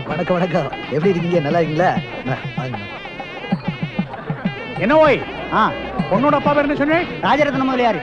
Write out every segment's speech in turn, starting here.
வணக்கம் வணக்கம். எப்படி இருக்கீங்க? நல்லா இருக்கீங்களா? என்ன ஓய்? பொண்ணோட அப்பா பேர் என்ன சொன்னேன்? ராஜரத்ன முதலியாரு.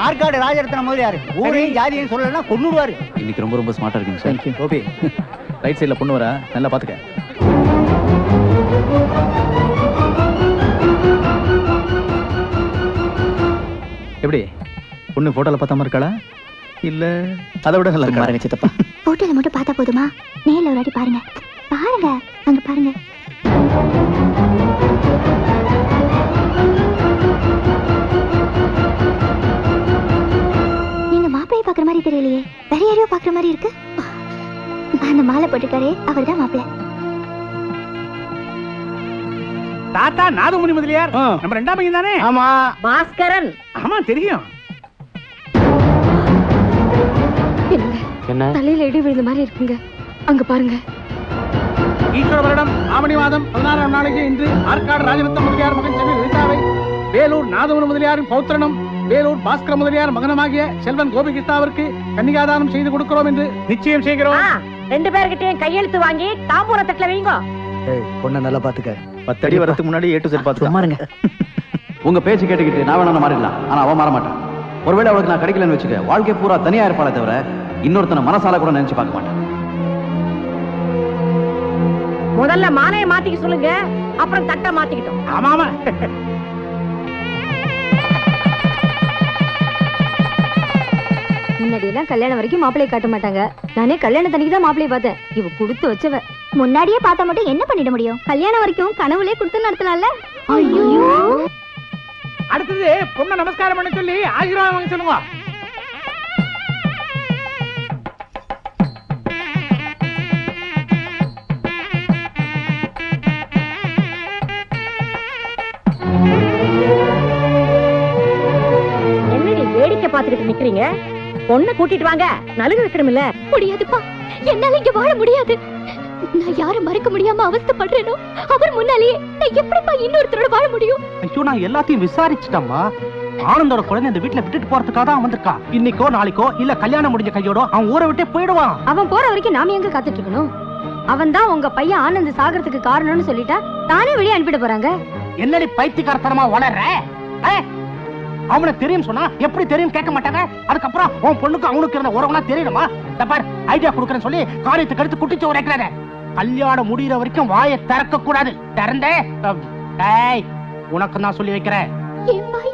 ஆற்காடு ராஜரத்ன முதலியாரு. ஊரையும் ஜாதியும் சொல்லலன்னா கொன்னுடுவாரு. இன்னைக்கு ரொம்ப ரொம்ப ஸ்மார்ட்டா இருக்கீங்க சார். கோபி, ரைட் சைடுல பொண்ணு வர, நல்லா பாத்துக்க. எப்படி பொண்ணு போட்டோல பார்த்தாம இருக்காளா இல்ல அதை விட நல்லா இருக்கா? சித்தப்பா, போட்டோல மட்டும் பார்த்தா போதுமா? நேர்ல ஒரு வாட்டி பாருங்க. பாருங்க, அங்க பாருங்க. நீங்க மாப்பிளைய பாக்குற மாதிரி தெரியலையே, வேற யாரையோ பாக்குற மாதிரி இருக்கு. அந்த மாலை போட்டுக்காரே, அவர்தான் மாப்பிள்ளை. தாத்தா நாதமுனி முதலியார் நம்ம ரெண்டாம் பையன் தானே? ஆமா. பாஸ்கரன். ஆமா தெரியும். என்ன தலையில இடி விழுந்த மாதிரி இருக்குங்க, அங்க பாருங்க. ஈஸ்வர வருடம் ஆவணி மாதம் 16ஆம் நாளைக்கு இன்று ஆற்காடு ராஜரத்ன முதலியார் மகன் செல்வி லலிதாவை வேலூர் நாதமுனி முதலியாரின் பௌத்திரனும் வேலூர் பாஸ்கர முதலியார் மகனமாகிய செல்வன் கோபிகிருஷ்ணாவிற்கு கன்னிகாதானம் செய்து கொடுக்கிறோம் என்று நிச்சயம் செய்கிறோம். 2 பேர்கிட்டயும் கையெழுத்து வாங்கி தாம்பூர தட்டுல வைங்க. பொண்ணை நல்லா பாத்துக்க. 10 அடி வரதுக்கு முன்னாடி ஏ டு செட் பாத்து மாறுங்க. உங்க பேச்சு கேட்டுக்கிட்டு நான் வேணா மாறிடலாம், ஆனா அவ மாற மாட்டான். ஒருவேளை அவளுக்கு நான் கிடைக்கலன்னு வச்சுக்க, வாழ்க்கை பூரா தனியா இருப்பாளே தவிர இன்னொருத்தனை மனசால கூட நினைச்சு பார்க்க மாட்டேன். முதல்ல மாலையை மாத்திக்க சொல்லுங்க, அப்புறம் தட்டை மாத்திக்கிட்டோம். ஆமாமா. முன்னாடி எல்லாம் கல்யாணம் வரைக்கும் மாப்பிளைய காட்ட மாட்டாங்க. நானே கல்யாணம் தனிக்கு தான் மாப்பிளைய பார்த்தேன். இவ கொடுத்து வச்சவ. முன்னாடியே பார்த்தா மட்டும் என்ன பண்ணிட முடியும்? கல்யாணம் வரைக்கும் கனவுலே கொடுத்து நடத்தலாம்ல. ஐயோ, அடுத்தது பொண்ணை நமஸ்காரம் பண்ண சொல்லி ஆசீர்வாதம் வாங்க சொல்லுங்க. என்னடி வேடிக்கை பார்த்துக்கிட்டு நிக்கிறீங்க? பொண்ணை கூட்டிட்டு வாங்க, நலுங்கு வைக்கணும்ல. முடியாதுப்பா, என்னால இங்க வாழ முடியாது. நான் யார மறக்க முடியாம அவஸ்தைப்படுறேனோ அவர் முன்னாலேயே நான் எப்படிப்பா இன்னொருத்தரோட வாழ முடியும்? ஐயோ, நான் எல்லாத்தையும் விசாரிச்சுட்டேம்மா. ஆனந்தோட குழந்தை இந்த வீட்டுல விட்டுட்டு போறதுக்காக தான் வந்திருக்கா. இன்னைக்கோ நாளைக்கோ இல்ல கல்யாணம் முடிஞ்ச கையோட அவன் ஊரை விட்டே போயிடுவான். அவன் போற வரைக்கும் நாம எங்க காத்துட்டு இருக்கணும்? அவன் தான் உங்க பையன் ஆனந்த் சாகறதுக்கு காரணம்னு சொல்லிட்டா தானே வெளியே அனுப்பிட போறாங்க. என்னடி பைத்தியக்காரத்தனமா வளர்ற? அவனை தெரியும் சொன்னா எப்படி தெரியும் கேட்க மாட்டாங்க. அதுக்கப்புறம் உன் பொண்ணுக்கு அவனுக்கு இருந்த உறவுனா தெரியணுமா? பார், ஐடியா கொடுக்கறேன்னு சொல்லி காரியத்துக்கு எடுத்து குட்டிச்சு உரைக்கிறாரு. கல்யாணம் முடிகிற வரைக்கும் வாயை திறக்க கூடாது. திறந்தே உனக்கு நான் சொல்லி வைக்கிறேன்.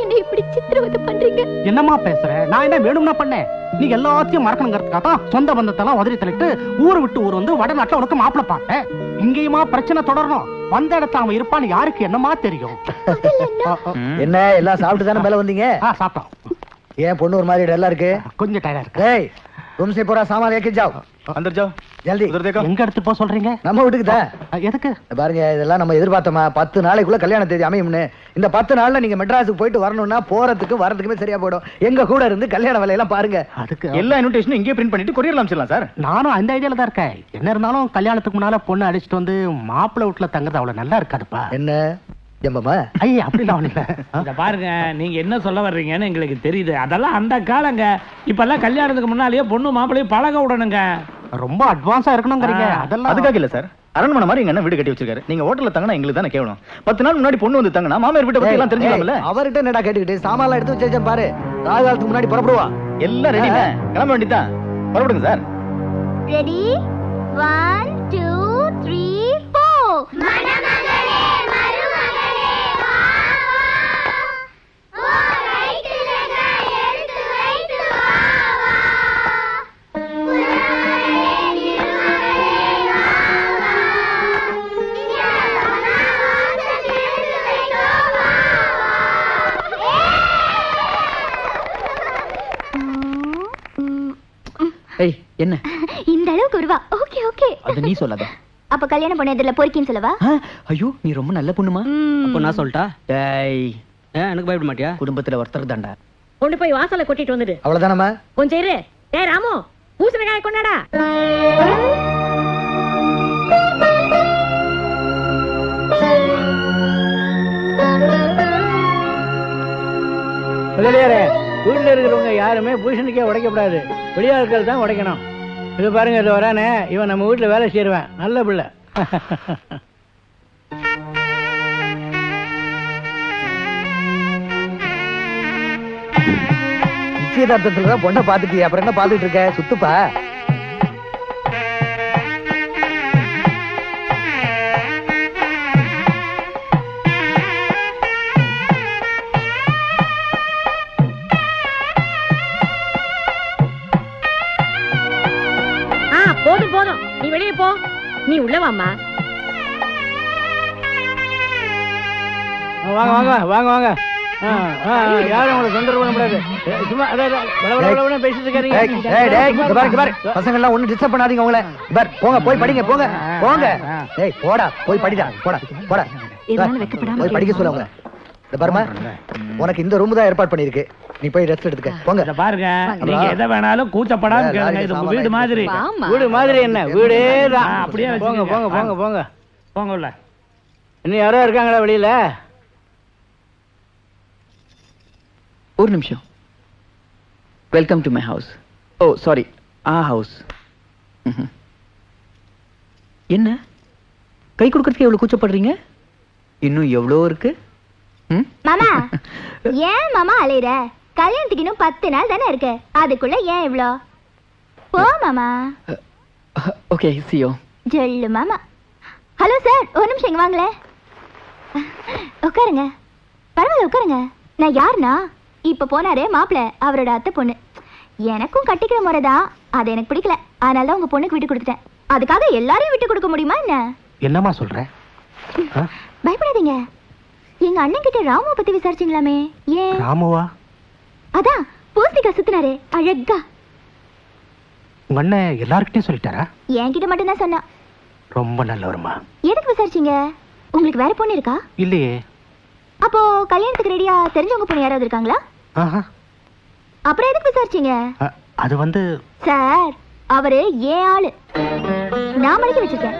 என்ன இப்படி சித்திரவதை பண்றீங்க? என்னமா பேசுற? நான் என்ன வேணும்னா பண்ணேன்? நீ எல்லாத்தையும் மறக்கணுங்கிறதுக்காக தான் சொந்த பந்தத்தெல்லாம் உதறி தள்ளிட்டு ஊரு விட்டு ஊர் வந்து வடநாட்டுல உனக்கு மாப்பிள்ள பார்த்தேன். இங்கேயுமா பிரச்சனை தொடரணும்? வந்த இடத்துல அவன் இருப்பான்னு யாருக்கு என்னமா தெரியும்? என்ன எல்லாம் சாப்பிட்டு தானே மேல வந்தீங்க? சாப்பிட்டோம். ஏன் பொண்ணு ஒரு மாதிரி டல்லா இருக்கு? கொஞ்சம் டயர்டா இருக்கு. रूम से पूरा सामान लेके जाओ. अंदर जाओ. जल्दी. उधर देखो. எங்க எடுத்து போக சொல்றீங்க? நம்ம வீட்டுக்கு தான். எதுக்கு? பாருங்க, இதெல்லாம் நம்ம எதிர்பார்த்தோமா? 10 நாளைக்குள்ள கல்யாண தேதி அமையும்னு. இந்த 10 நாள்ல நீங்க மெட்ராஸுக்கு போயிட்டு வரணும்னா போறதுக்கு வரதுக்குமே சரியா போயிடும். எங்க கூட இருந்து கல்யாண வேலையெல்லாம் பாருங்க. அதுக்கு எல்லா இன்விடேஷனும் இங்கே பிரிண்ட் பண்ணிட்டு கொரியர்ல அனுப்பிடலாம் சார். நானும் அந்த ஐடியால தான் இருக்கேன். என்ன இருந்தாலும் கல்யாணத்துக்கு முன்னால பொண்ணு அடிச்சிட்டு வந்து மாப்பிள்ளை வீட்டுல தங்குறது அவ்வளவு நல்லா இருக்காதுப்பா. என்ன ஜம்பமா? ஐயா, அப்படிலாம் ஒண்ணு இல்ல. இத பாருங்க, நீங்க என்ன சொல்ல வர்றீங்கன்னு எங்களுக்கு தெரியுது. அதெல்லாம் அந்த காலங்க. இப்பெல்லாம் கல்யாணத்துக்கு முன்னாலேயே பொண்ணு மாப்பிள்ளையும் பழக விடணுங்க. ரொம்ப அட்வான்ஸா இருக்கணும்ங்கறீங்க. அதெல்லாம் அதுக்காக இல்ல சார். அரண்மனை மாதிரி எங்க அண்ணன் வீடு கட்டி வச்சிருக்காரு. நீங்க ஹோட்டல்ல தங்கினா எங்களுக்கு தானே கேவலம். 10 நாள் முன்னாடி பொண்ணு வந்து தங்கினா மாமியார் வீட்டை பத்தி எல்லாம் தெரிஞ்சுக்கலாம்ல. அவர்கிட்ட என்னடா கேட்டுக்கிட்டு சாமான்லாம் எடுத்து வச்சேன் பாரு. ராகாலத்துக்கு முன்னாடி புறப்படுவா. எல்லாம் ரெடில கிளம்ப வேண்டியதான். புறப்படுங்க சார். ரெடி? 1 2 3 4. மணமகளே மருமகளே வா வா. ஓ ரைட்ல எடுத்து வைத்து வா வா. புறமகளே நிர்மகளே வா வா. இங்கேதானா வாசல் எடுத்து வைக்கோ வா வா. ஏய், என்ன இந்த அளவுக்கு வருவா? Okay okay. அது நீ சொல்லாத. அப்ப கல்யாணம் பண்ண எதிரில பொறுக்கின்னு சொல்லவா? ஐயோ, நீ ரொம்ப நல்ல பொண்ணுமா. அப்ப நான் சொல்லிட்டா? டேய், எனக்கு பயப்பட மாட்டியா? குடும்பத்துல ஒருத்தர் தாண்டா. கொண்டு போய் வாசல்ல கொட்டிட்டு வந்துடு. அவ்வளவுதானமா? கொஞ்சம் இரு. டேய் ராமு, பூசணிக்காய கொண்டாடா. முதலியாரே, வீட்டுல இருக்கிறவங்க யாருமே பூசணிக்காய் உடைக்க கூடாது. வெளியாட்கள் தான் உடைக்கணும். இது பாருங்க, இது வரானே, இவன் நம்ம வீட்டுல வேலை செய்யறவன், நல்ல பிள்ளை. நிச்சயதார்த்தத்துலதான் பொண்ணை பாத்துட்டியா, அப்புறம் என்ன பாத்துட்டு இருக்க? சுத்துப்பா. போதும் போதும், நீ வெளியே போ. நீ உள்ள வாமா. வாங்க வாங்க வாங்க வாங்க. யாரும் உங்களை தொந்தரவு பண்ண முடியாது. சும்மா பேசிட்டு இருக்காரு. பசங்க எல்லாம் ஒண்ணு டிஸ்டர்ப் பண்ணாதீங்க உங்களை. போங்க, போய் படிங்க, போங்க போங்க. ஏய் போடா, போய் படிடா, போடா போடா. போய் படிக்க சொல்லுங்க. இந்த பாருமா, உனக்கு இந்த ரூம் தான் ஏற்பாடு பண்ணிருக்கு, நீ போய் ரெஸ்ட் எடுத்துக்க. போங்க. பாருங்க, நீங்க எதை வேணாலும் கூச்சப்படாம கேளுங்க. இது உங்க வீடு மாதிரி. வாம்மா. வீடு மாதிரி என்ன, வீடே தான். அப்படியே போங்க போங்க போங்க போங்க போங்க உள்ள. இன்னும் யாரோ இருக்காங்களா வெளியில? ஒரு நிமிஷம். Welcome to my house. Oh sorry, house. என்ன கை கொடுக்கறதுக்கு எவ்வளவு கூச்சப்படுறீங்க? இன்னும் எவ்வளோ இருக்கு? மாமா, ஏன் மாமா அலையிற? கல்யாணத்துக்கு இன்னும் 10 நாள் தானே இருக்கு, அதுக்குள்ள ஏன் இவ்ளோ? போ மாமா. Okay, see you. ஜொல்லு மாமா. ஹலோ சார், ஒரு நிமிஷம் இங்க வாங்களே. உட்காருங்க. பரவாயில்ல உட்காருங்க. நான் யாருன்னா, இப்ப போனாரே மாப்பிள்ள, அவரோட அத்தை பொண்ணு. எனக்கும் கட்டிக்கிற முறைதான், அது எனக்கு பிடிக்கல, அதனால தான் உங்க பொண்ணுக்கு விட்டு கொடுத்துட்டேன். அதுக்காக எல்லாரையும் விட்டு கொடுக்க முடியுமா என்ன? என்னம்மா சொல்ற? பயப்படாதீங்க. எங்க அண்ணன் கிட்ட ராமுவை பத்தி விசாரிச்சீங்களாமே? ஏன்? ராமுவா? அதான் பூஸ்டிகா சுத்தினாரே அழகா. உங்க அண்ணன் எல்லார்கிட்டயும் சொல்லிட்டாரா? என்கிட்ட மட்டும் தான் சொன்னா. ரொம்ப நல்லவருமா. எதுக்கு விசாரிச்சீங்க? உங்களுக்கு வேற பொண்ணு இருக்கா? இல்லையே. அப்போ கல்யாணத்துக்கு ரெடியா தெரிஞ்சவங்க பொண்ணு யாராவது இருக்காங்களா? அப்புறம் எதுக்கு விசாரிச்சீங்க? அது வந்து சார், அவரு ஏன் ஆளு, நான் மடிக்க வச்சிருக்கேன்.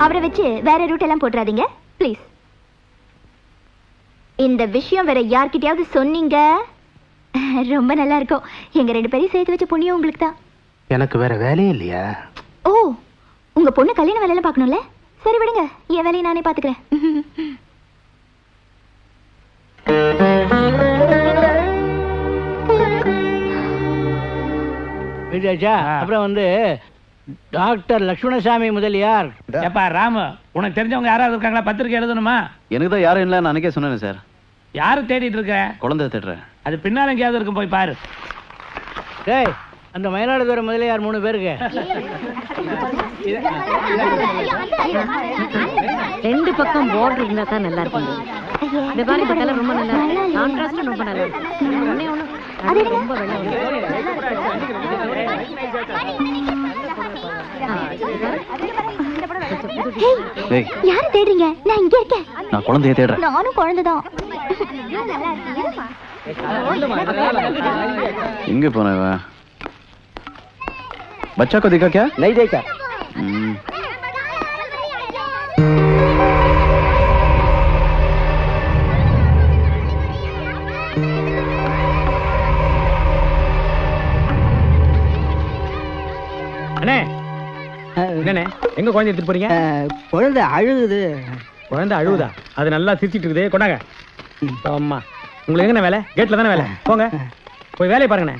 அவரை வச்சு வேற ரூட் எல்லாம் போட்டுறாதீங்க ப்ளீஸ். இந்த விஷயம் வேற யார்கிட்டயாவது சொன்னீங்க ரொம்ப நல்லா இருக்கும். எங்க 2 பேரையும் சேர்த்து வச்ச புண்ணியம் உங்களுக்கு தான். எனக்கு வேற வேலையே இல்லையா? ஓ, உங்க பொண்ணு கல்யாண வேலையெல்லாம் பார்க்கணும்ல? சரி விடுங்க, என் வேலையை நானே பாத்துக்கிறேன். அப்புறம் வந்து டாக்டர் லட்சுமணசாமி முதலியார். ஏப்பா ராமு, உனக்கு தெரிஞ்சவங்க யாராவது இருக்காங்களா? பத்திரிக்கை எழுதணுமா? எனக்கு தான் யாரும் இல்லை, நான் அன்னைக்கே சொன்னேன் சார். யாரு தேடிட்டு இருக்க? குழந்தை தேடுறேன். அது பின்னால எங்கேயாவது இருக்கும், போய் பாரு. டேய், அந்த மயிலாடுதுறை முதலியார் 3 பேருக்கு 2 பக்கம் border இருந்தா தான் நல்லா இருக்கும். இந்த பாரு, இந்த கலர் ரொம்ப நல்லா இருக்கு. கான்ட்ராஸ்ட் ரொம்ப நல்லா இருக்கு. ஒண்ணே ஒண்ணு அது ரொம்ப வெள்ளை. ஏய், யாரை தேடுறீங்க? நான் இங்க இருக்கேன். நான் குழந்தைய தேடுறேன். நானும் குழந்தைதான். எங்க போன இவன்? बच्चा को देखा क्या? नहीं देखा. அண்ணே, என்னண்ணே, எங்க குழந்தை எடுத்துட்டு போறீங்க? குழந்தை அழுகுது. குழந்தை அழுவுதா? அது நல்லா சிரிச்சிட்டு இருக்குது, கொண்டாங்க. அம்மா, உங்களுக்கு எங்கண்ணே வேலை? கேட்ல தானே வேலை, போங்க போய் வேலையை பாருங்கண்ணே.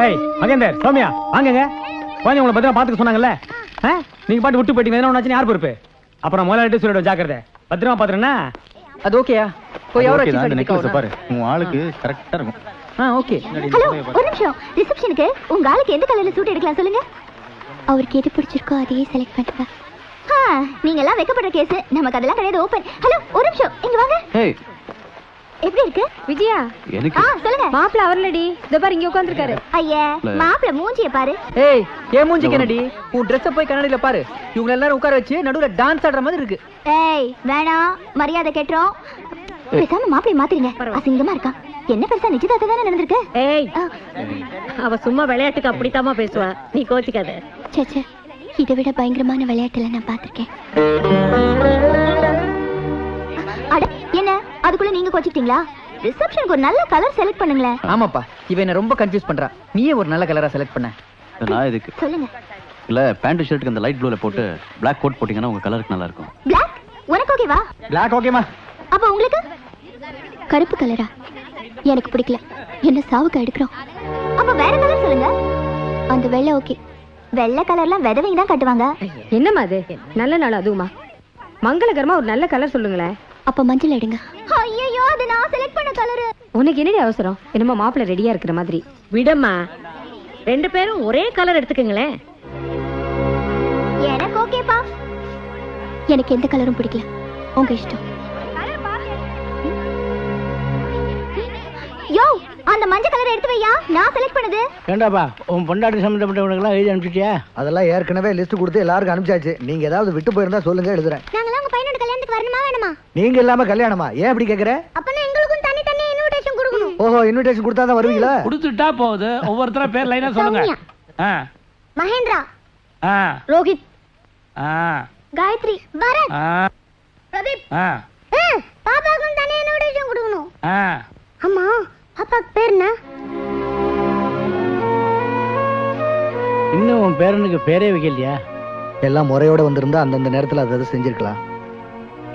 ஏய் மகேந்தர், சௌமியா வாங்குங்க. குழந்தை உங்களை பத்திரமா பாத்துக்க சொன்னாங்கல்ல, நீங்க பாட்டு விட்டு போயிட்டீங்க, என்ன ஒண்ணாச்சு யார் பொறுப்பு? அப்புறம் முதலாளிட்டு சொல்லிடும், ஜாக்கிரதை, பத்திரமா பாத்துறேன்னா. அது ஓகேயா? போய் அவரை பாரு, உன் ஆளுக்கு கரெக்டா இருக்கும். ஓகே. ஹலோ, ஒரு நிமிஷம். ரிசப்ஷனுக்கு உங்க ஆளுக்கு எந்த கலர்ல சூட் எடுக்கலாம் சொல்லுங்க. அவருக்கு எது பிடிச்சிருக்கோ அதையே செலக்ட் பண்ணுங்க. நீங்க எல்லாம் வைக்கப்படுற கேஸ், நமக்கு அதெல்லாம் கிடையாது, ஓபன். ஹலோ, ஒரு நிமிஷம் இங்க வாங்க. ஏய், எப்படி இருக்கு விஜயா? எனக்கு சொல்லுங்க. மாப்பிள்ள அவர்லடி, இந்த பாரு இங்க உட்கார்ந்திருக்காரு. ஐயா, மாப்பிள்ள மூஞ்சிய பாரு. ஏய், ஏன் மூஞ்சி கண்ணடி? உன் Dress போய் கண்ணாடியில பாரு. இவங்க எல்லாரும் உட்கார வச்சு நடுவுல டான்ஸ் ஆடுற மாதிரி இருக்கு. ஏய் வேணாம், மரியாதை கேட்றோம். பேசாம மாப்பிள்ளை மாத்திருங்க, அசிங்கமா இருக்கா. என்ன பெருசா நிச்சயதார்த்தம் தானே நடந்திருக்கு. ஏய், அவ சும்மா விளையாட்டுக்கு அப்படித்தாமா பேசுவா, நீ கோச்சிக்காத. சே, இதை விட பயங்கரமான விளையாட்டுல நான் பாத்திருக்கேன். அட என்ன, அதுக்குள்ள நீங்க கோச்சிக்கிட்டீங்களா? ரிசப்ஷனுக்கு ஒரு நல்ல கலர் செலக்ட் பண்ணுங்களேன். ஆமாப்பா, இவன் என்ன ரொம்ப கன்ஃபியூஸ் பண்றா. நீயே ஒரு நல்ல கலரா செலக்ட் பண்ண. நான் இதுக்கு சொல்லுங்க. இல்ல பேண்ட் ஷர்ட்டுக்கு அந்த லைட் ப்ளூல போட்டு பிளாக் கோட் போட்டீங்கன்னா உங்க கலருக்கு நல்லா இருக்கும். Black உனக்கு ஓகேவா? பிளாக் ஓகேமா? அப்ப உங்களுக்கு கருப்பு கலரா? எனக்கு பிடிக்கல. என்ன சாவுக்கு எடுக்கிறோம். அப்ப வேற கலர் சொல்லுங்க. அந்த வெள்ளை ஓகே. வெள்ளை கலர்லாம் விதவைங்க தான் கட்டுவாங்க. என்னம்மா அது நல்ல நாள் அதுவுமா? மங்களகரமா ஒரு நல்ல கலர் சொல்லுங்களேன். அப்ப மஞ்சள் எடுங்க. ஐயோ, அது நான் செலக்ட் பண்ண கலர். உனக்கு என்னடி அவசரம்? என்னமோ மாப்பிள்ளை ரெடியா இருக்கிற மாதிரி. விடம்மா, 2 பேரும் ஒரே கலர் எடுத்துக்கங்களேன். எனக்கு ஓகேப்பா. எனக்கு எந்த கலரும் பிடிக்கல. உங்க இஷ்டம். யோ, அந்த மஞ்சள் கலர் எடுத்து வையா. நான் செலக்ட் பண்ணது. ஏண்டாப்பா உன் பொண்டாட்டி சம்பந்தப்பட்டவனுக்கெல்லாம் எழுதி அனுப்பிச்சிட்டியா? அதெல்லாம் ஏற்கனவே லிஸ்ட் கொடுத்து எல்லாருக்கும் அனுப்பிச்சாச்சு. நீங்க ஏதாவது விட்டு போயிருந்தா சொல்லுங்க, எழுதுறேன். நாங்கலாம் உங்க பையனோட கல்யாணத்துக்கு வரணுமா வேணுமா? நீங்க இல்லாம கல்யாணமா? ஏன் அப்படி கேக்குற? அப்பனா எங்களுக்கும் தனி தனி இன்விடேஷன் கொடுக்கணும். ஓஹோ, இன்விடேஷன் கொடுத்தா தான் வருவீங்களா? கொடுத்துட்டா போகுது. ஒவ்வொருத்தரா பேர் லைனா சொல்லுங்க. சௌமியா, மகேந்திரா, ஆ ரோஹித், ஆ காயத்ரி, பரத், ஆ பிரதீப். ஆ பாப்பாக்கும் தனி இன்விடேஷன் கொடுக்கணும். ஆ அம்மா, பாப்பாக்கு பேர் என்ன? இன்னும் உன் பேரனுக்கு பேரே வைக்கலையா? எல்லாம் முறையோட வந்திருந்தா அந்தந்த நேரத்துல அதை செஞ்சிருக்கலாம்.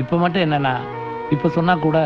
இப்ப மட்டும் என்னன்னா இப்ப சொன்னா கூட